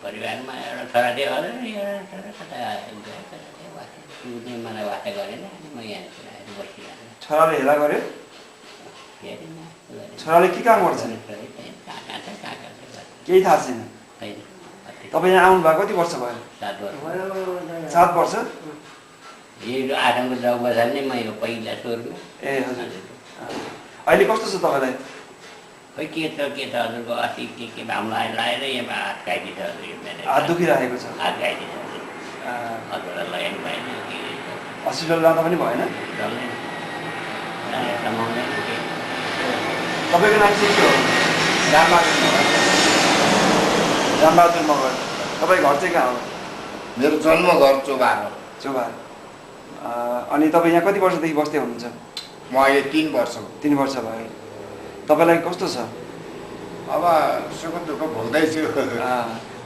परिवारमा एउटा छोरा थियो होला एउटा छोरा कता मलाई वास्ता गरेन म यहाँ बसिरहेको छोराले हेला गर्यो छोराले के काम गर्छ केही थाहा छैन तपाईँ यहाँ आउनु भएको कति वर्ष भयो 7 वर्ष यो आठौँको जब बजार नै म यो पहिला सुरुमा ए हजुर अहिले कस्तो छ तपाईँलाई खै के छ हजुरको अस्ति के भामलाई लगाएर यहाँ हात खाइदिन्छ हजुर यो मेरो हात दुखिरहेको छ हात खाइदिन्छ हजुरलाई लगाइनु भएन हस्पिटल जाँदा पनि भएन तपाईँको तपाईँको नाम चाहिँ के हो रामबहादुर मगर तपाईँ घर चाहिँ कहाँ हो मेरो जन्म घर चोबार हो चोबार अनि तपाईँ यहाँ कति वर्षदेखि बस्दै हुनुहुन्छ म अहिले 3 वर्ष हो 3 वर्ष भयो तपाईँलाई कस्तो छ अब सुख दुःख भुल्दैछु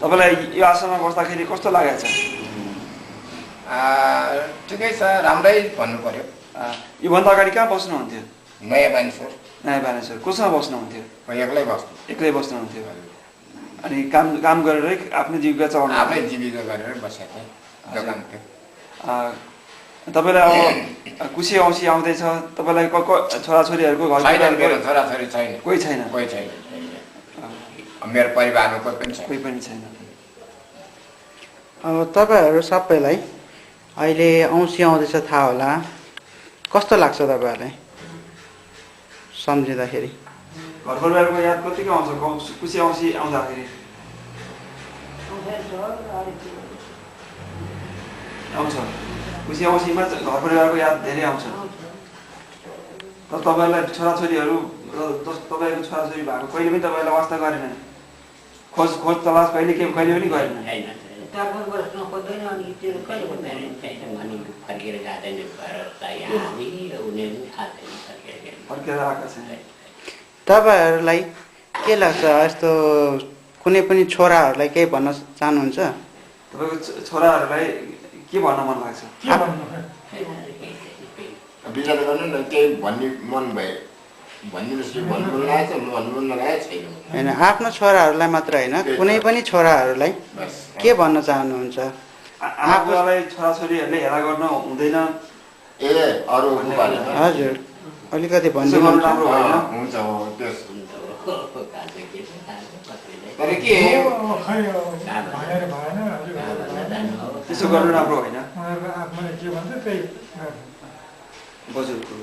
तपाईँलाई यो आश्रममा बस्दाखेरि कस्तो लागेको छ ठिकै छ राम्रै भन्नु पर्यो योभन्दा अगाडि कहाँ बस्नुहुन्थ्यो नयाँ बानेश्वर कोसँग बस्नुहुन्थ्यो म एक्लै बस्नुहुन्थ्यो अनि काम गरेरै आफ्नो जीविका चलाउनु आफ्नै जीविका गरेर बसेको थिएँ दोकान थियो तपाईँलाई अब कुशी औँसी आउँदैछ तपाईँलाई छोराछोरीहरूको घर छोराछोरी छैन कोही छैन मेरो परिवारमा कोही पनि छैन अब तपाईँहरू सबैलाई अहिले औँसी आउँदैछ थाहा होला कस्तो लाग्छ तपाईँहरूलाई सम्झिँदाखेरि घर परिवारको याद कतिको आउँछ कुशी औँसी आउँदाखेरि आउँछ खुसी औँसीमा घर परिवारको याद धेरै आउँछ तर तपाईँलाई छोराछोरीहरू तपाईँको छोराछोरी भएको कहिले पनि तपाईँलाई वास्ता गरेन खोज तलास कहिले पनि गरेन फर्केर आएका छन् तपाईँहरूलाई के लाग्छ यस्तो कुनै पनि छोराहरूलाई केही भन्न चाहनुहुन्छ तपाईँको छोराहरूलाई के भन्न मन लाग्छ विचार गर्नु न केही भन्ने मन भए भन्नु होइन आफ्नो छोराहरूलाई मात्र होइन कुनै पनि छोराहरूलाई के भन्न चाहनुहुन्छ आफूलाई छोराछोरीहरूले हेला गर्न हुँदैन ए अरू हजुर अलिकति भनिदिनु राम्रो होइन हुन्छ हो त्यसो गर्नु राम्रो होइन के भन्छ त्यही बजुर्गको